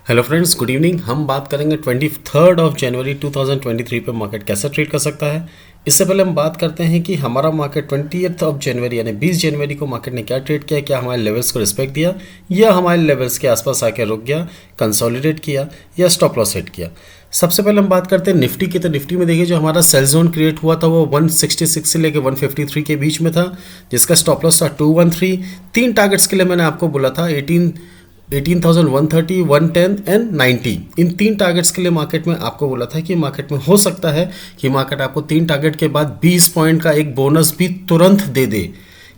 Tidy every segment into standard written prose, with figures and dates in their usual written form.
Hello friends, good evening. हम बात करेंगे 23 ऑफ जनवरी 2023 पे मार्केट कैसा ट्रेड कर सकता है। इससे पहले हम बात करते हैं कि हमारा मार्केट 20 ऑफ जनवरी यानी 20 जनवरी को मार्केट ने क्या ट्रेड किया, क्या हमारे लेवल्स को रिस्पेक्ट दिया या हमारे लेवल्स के आसपास आकर रुक गया, कंसोलिडेट किया या स्टॉप लॉस सेट किया। सबसे पहले हम बात करते हैं निफ्टी की। तो निफ्टी में देखिए जो हमारा सेल जोन क्रिएट हुआ था वो 166 से लेकर 153 के बीच में था, जिसका स्टॉप लॉस था 213। तीन टारगेट्स के लिए मैंने आपको बोला था 18,130, 110 एंड 90। इन तीन टारगेट्स के लिए मार्केट में आपको बोला था कि मार्केट में हो सकता है कि मार्केट आपको तीन टारगेट के बाद 20 पॉइंट का एक बोनस भी तुरंत दे दे,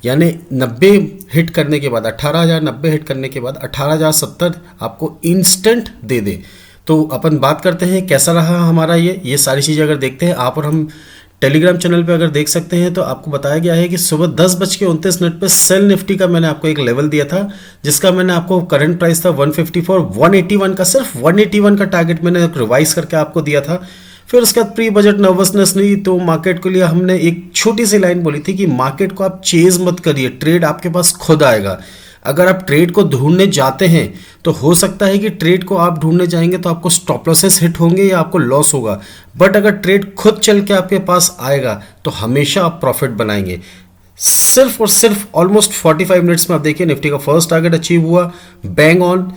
यानी 90 हिट करने के बाद 18,090 हिट करने के बाद 18,070 आपको इंस्टेंट दे दे। तो अपन बात करते हैं कैसा रहा हमारा ये सारी चीज़ें अगर देखते हैं आप और हम टेलीग्राम चैनल पे अगर देख सकते हैं तो आपको बताया गया है कि सुबह 10:29 पे सेल निफ्टी का मैंने आपको एक लेवल दिया था, जिसका मैंने आपको करंट प्राइस था 154, 181 का, सिर्फ 181 का टारगेट मैंने रिवाइज करके आपको दिया था। फिर उसके बाद प्री बजट नर्वसनेस नहीं, तो मार्केट के लिए हमने एक छोटी सी लाइन बोली थी कि मार्केट को आप चेज मत करिए, ट्रेड आपके पास खुद आएगा। अगर आप ट्रेड को ढूंढने जाते हैं तो हो सकता है कि ट्रेड को आप ढूंढने जाएंगे तो आपको स्टॉप लॉसेस हिट होंगे या आपको लॉस होगा, बट अगर ट्रेड खुद चल के आपके पास आएगा तो हमेशा आप प्रॉफिट बनाएंगे। सिर्फ और सिर्फ ऑलमोस्ट 45 मिनट्स में आप देखिए निफ्टी का फर्स्ट टारगेट अचीव हुआ, बैंग ऑन।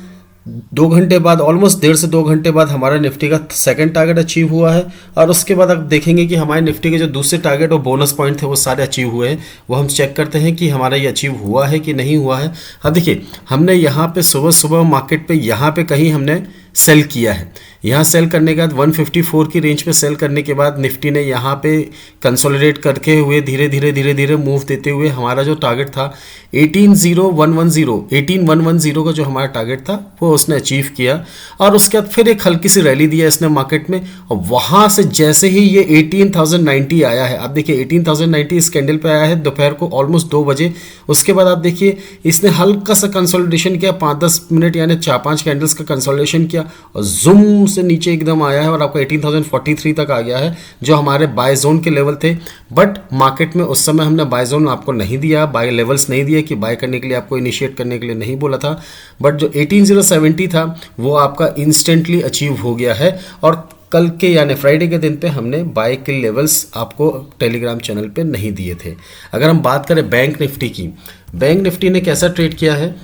2 घंटे बाद, ऑलमोस्ट 1.5 से 2 घंटे बाद हमारा निफ्टी का सेकंड टारगेट अचीव हुआ है, और उसके बाद आप देखेंगे कि हमारे निफ्टी के जो दूसरे टारगेट और बोनस पॉइंट थे वो सारे अचीव हुए हैं। वो हम चेक करते हैं कि हमारा ये अचीव हुआ है कि नहीं हुआ है। अब देखिए हमने यहाँ पे सुबह सुबह मार्केट पे यहाँ पे कहीं हमने सेल किया है। यहाँ सेल करने के बाद 154 की रेंज पे सेल करने के बाद निफ्टी ने यहाँ पे कंसोलिडेट करके हुए धीरे धीरे मूव देते हुए हमारा जो टारगेट था 18,110 का जो हमारा टारगेट था वो उसने अचीव किया, और उसके बाद फिर एक हल्की सी रैली दिया इसने मार्केट में, और वहाँ से जैसे ही ये 18,090 आया है, आप देखिए 18,090 इस कैंडल पे आया है दोपहर को ऑलमोस्ट 2 बजे। उसके बाद आप देखिए इसने हल्का सा कंसोलिडेशन किया, 5-10 मिनट यानी 4-5 कैंडल्स का कंसोलिडेशन किया और जूम से नीचे एकदम आया है और आपको 18,043 तक आ गया है, जो हमारे बाय जोन के लेवल थे। बट मार्केट में उस समय हमने बाय जोन आपको नहीं दिया, बाय लेवल्स नहीं दिए कि बाय करने के लिए आपको इनिशिएट करने के लिए नहीं बोला था, बट जो 18,070 था वो आपका इंस्टेंटली अचीव हो गया है। और कल के यानी फ्राइडे के दिन पे हमने बाय के लेवल्स आपको टेलीग्राम चैनल पे नहीं दिए थे। अगर हम बात करें बैंक निफ्टी की, बैंक निफ्टी ने कैसा ट्रेड किया है,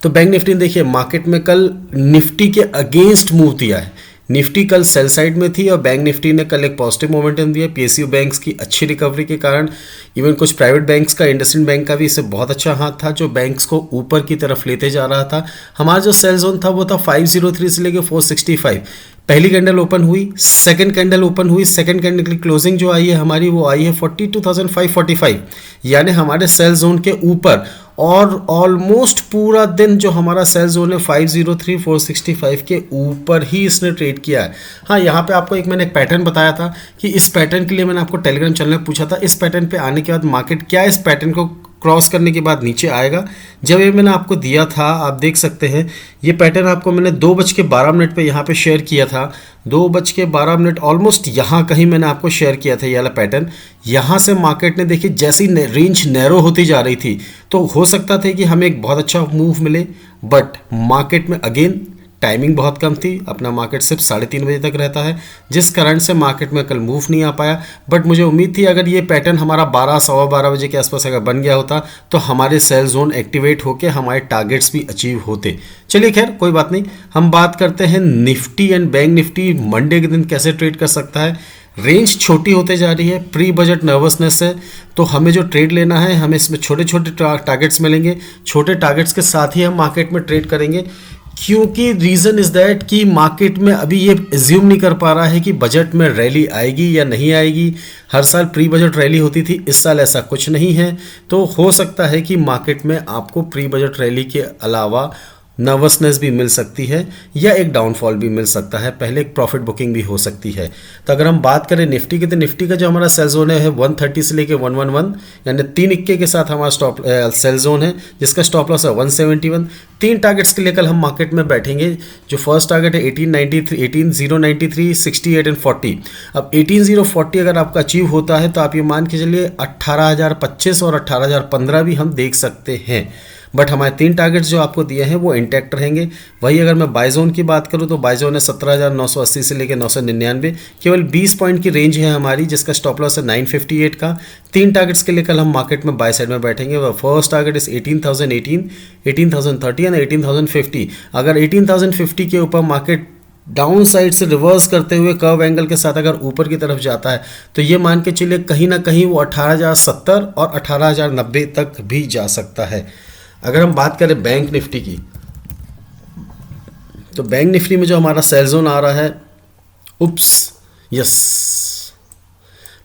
तो बैंक निफ्टी ने देखिए मार्केट में कल निफ्टी के अगेंस्ट मूव दिया है। निफ्टी कल सेल साइड में थी और बैंक निफ्टी ने कल एक पॉजिटिव मोमेंटम दिया पीएसयू बैंक्स की अच्छी रिकवरी के कारण। इवन कुछ प्राइवेट बैंक्स का, इंडसइंड बैंक का भी इससे बहुत अच्छा हाथ था जो बैंक्स को ऊपर की तरफ लेते जा रहा था। हमारा जो सेल जोन था वो था 503 से लेकर 465। पहली कैंडल ओपन हुई, सेकंड कैंडल ओपन हुई, सेकंड कैंडल की क्लोजिंग जो आई है हमारी वो आई है 42,545, यानी हमारे सेल जोन के ऊपर। और ऑलमोस्ट पूरा दिन जो हमारा सेल जोन है 503 465 के ऊपर ही इसने ट्रेड किया है। हाँ, यहाँ पे आपको मैंने एक पैटर्न बताया था कि इस पैटर्न के लिए मैंने आपको टेलीग्राम चैनल में पूछा था, इस पैटर्न पे आने के बाद मार्केट क्या इस पैटर्न को क्रॉस करने के बाद नीचे आएगा। जब ये मैंने आपको दिया था, आप देख सकते हैं ये पैटर्न आपको मैंने 2:12 पे यहाँ पे शेयर किया था। 2:12 ऑलमोस्ट यहाँ कहीं मैंने आपको शेयर किया था ये वाला पैटर्न। यहाँ से मार्केट ने देखिए जैसी रेंज नैरो होती जा रही थी तो हो सकता था कि हमें एक बहुत अच्छा मूव मिले, बट मार्केट में अगेन टाइमिंग बहुत कम थी। अपना मार्केट सिर्फ 3:30 बजे तक रहता है, जिस कारण से मार्केट में कल मूव नहीं आ पाया। बट मुझे उम्मीद थी अगर ये पैटर्न हमारा 12-12:15 बजे के आसपास अगर बन गया होता तो हमारे सेल जोन एक्टिवेट होकर हमारे टारगेट्स भी अचीव होते। चलिए खैर कोई बात नहीं, हम बात करते हैं Nifty and bank Nifty Monday के दिन कैसे ट्रेड कर सकता है। रेंज छोटी होते जा रही है, प्री बजट नर्वसनेस है, तो हमें जो ट्रेड लेना है हमें इसमें छोटे छोटे टारगेट्स मिलेंगे। छोटे टारगेट्स के साथ ही हम मार्केट में ट्रेड करेंगे, क्योंकि रीज़न इज़ दैट कि मार्केट में अभी ये एज्यूम नहीं कर पा रहा है कि बजट में रैली आएगी या नहीं आएगी। हर साल प्री बजट रैली होती थी, इस साल ऐसा कुछ नहीं है। तो हो सकता है कि मार्केट में आपको प्री बजट रैली के अलावा नर्वसनेस भी मिल सकती है या एक डाउनफॉल भी मिल सकता है, पहले एक प्रॉफिट बुकिंग भी हो सकती है। तो अगर हम बात करें निफ्टी की, तो निफ्टी का जो हमारा सेल जोन है 130 से लेके 111, यानी 3 इक्के के साथ हमारा स्टॉप सेल जोन है, जिसका स्टॉप लॉस है 171। तीन टारगेट्स के लिए कल हम मार्केट में बैठेंगे। जो फर्स्ट टारगेट है 18,093, 68 एंड 40। अब 18,040 अगर आपका अचीव होता है तो आप ये मान के चलिए 18,025 और 18,015 भी हम देख सकते हैं। बट हमारे 3 टारगेट्स जो आपको दिए हैं वो इंटैक्ट रहेंगे। वही अगर मैं बाय जोन की बात करूँ तो बाय जोन है 17,980 से लेकर 999, केवल 20 पॉइंट की रेंज है हमारी, जिसका स्टॉप लॉस है 958 का। 3 टारगेट्स के लिए कल हम मार्केट में बाय साइड में बैठेंगे। First target is 18,018, 18,030 and 18,050। अगर 18,050 के ऊपर मार्केट डाउन साइड से रिवर्स करते हुए कर्व एंगल के साथ अगर ऊपर की तरफ जाता है तो ये मान के चलिए कहीं ना कहीं वो 18,070 और 18,090 तक भी जा सकता है। अगर हम बात करें बैंक निफ्टी की, तो बैंक निफ्टी में जो हमारा सेल जोन आ रहा है,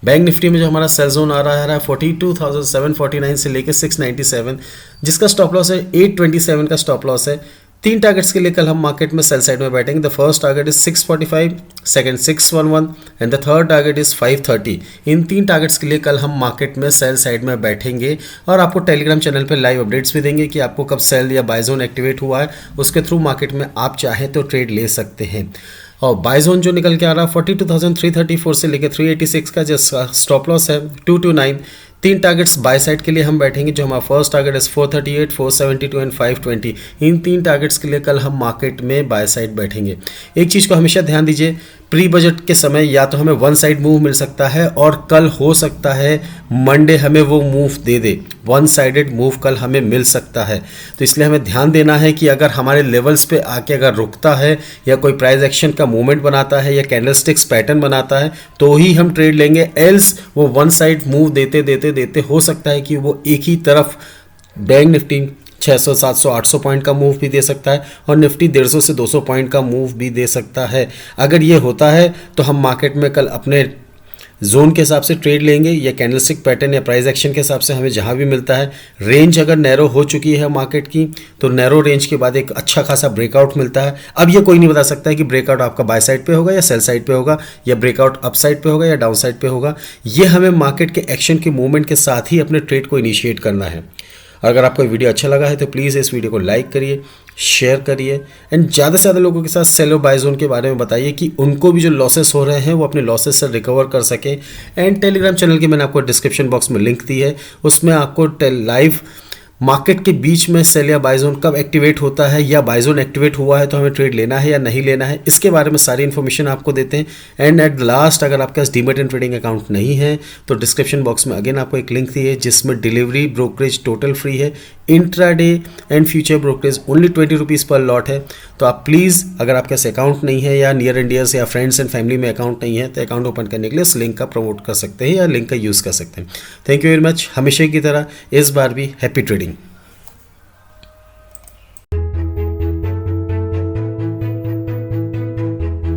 बैंक निफ्टी में जो हमारा सेल जोन आ रहा है 42,749 से लेकर 697, जिसका स्टॉप लॉस है 827 का स्टॉप लॉस है। 3 टारगेट्स के लिए कल हम मार्केट में सेल साइड में बैठेंगे। The first target is 645, second 611 and the third target is 530। In 3 targets के लिए कल हम मार्केट में सेल साइड में बैठेंगे और आपको टेलीग्राम चैनल पे लाइव अपडेट्स भी देंगे कि आपको कब सेल या बाय जोन एक्टिवेट हुआ है, उसके थ्रू मार्केट में आप चाहें तो ट्रेड ले सकते हैं। और बाय जोन जो निकल के आ रहा है 42,334 से लेकर 386 का जो स्टॉप लॉस है 229। 3 टारगेट्स बाय साइड के लिए हम बैठेंगे, जो हमारा फर्स्ट टारगेट है 438, 472 एंड 520। इन 3 टारगेट्स के लिए कल हम मार्केट में बाय साइड बैठेंगे। एक चीज़ को हमेशा ध्यान दीजिए, प्री बजट के समय या तो हमें वन साइड मूव मिल सकता है और कल हो सकता है मंडे हमें वो मूव दे दे, वन साइडेड मूव कल हमें मिल सकता है। तो इसलिए हमें ध्यान देना है कि अगर हमारे लेवल्स पे आके अगर रुकता है या कोई प्राइस एक्शन का मूवमेंट बनाता है या कैंडलस्टिक्स पैटर्न बनाता है तो ही हम ट्रेड लेंगे, एल्स वो वन साइड मूव देते देते देते हो सकता है कि वो एक ही तरफ बैंक निफ्टी 600, 700, 800 पॉइंट का मूव भी दे सकता है और निफ्टी 150 से 200 पॉइंट का मूव भी दे सकता है। अगर ये होता है तो हम मार्केट में कल अपने जोन के हिसाब से ट्रेड लेंगे या कैंडलस्टिक पैटर्न या प्राइस एक्शन के हिसाब से हमें जहां भी मिलता है। रेंज अगर नैरो हो चुकी है मार्केट की तो नैरो रेंज के बाद एक अच्छा खासा ब्रेकआउट मिलता है। अब ये कोई नहीं बता सकता है कि ब्रेकआउट आपका बाय साइड पे होगा या सेल साइड पे होगा या ब्रेकआउट अप साइड पे होगा या डाउन साइड पे होगा। ये हमें मार्केट के एक्शन के मूवमेंट के साथ ही अपने ट्रेड को इनिशिएट करना है। अगर आपको वीडियो अच्छा लगा है तो प्लीज़ इस वीडियो को लाइक करिए, शेयर करिए एंड ज़्यादा से ज़्यादा लोगों के साथ सेल और बाय जोन के बारे में बताइए कि उनको भी जो लॉसेस हो रहे हैं वो अपने लॉसेस से रिकवर कर सकें। एंड टेलीग्राम चैनल की मैंने आपको डिस्क्रिप्शन बॉक्स में लिंक दी है, उसमें आपको लाइव मार्केट के बीच में सेल या बाय जोन कब एक्टिवेट होता है या बाय जोन एक्टिवेट हुआ है तो हमें ट्रेड लेना है या नहीं लेना है, इसके बारे में सारी इन्फॉर्मेशन आपको देते हैं। एंड एट द लास्ट, अगर आपके पास डीमैट एंड ट्रेडिंग अकाउंट नहीं है तो डिस्क्रिप्शन बॉक्स में अगेन आपको एक लिंक दी है जिसमें डिलीवरी ब्रोकरेज टोटल फ्री है, intraday and future brokerage only 20 rupees पर लॉट है। तो आप प्लीज़, अगर आपके पास अकाउंट नहीं है या नियर एंड डियर्स या फ्रेंड्स एंड फैमिली में अकाउंट नहीं है तो अकाउंट ओपन करने के लिए उस लिंक का प्रमोट कर सकते हैं या लिंक का यूज़ कर सकते हैं। Thank you very much. हमेशा की तरह इस बार भी हैप्पी ट्रेडिंग।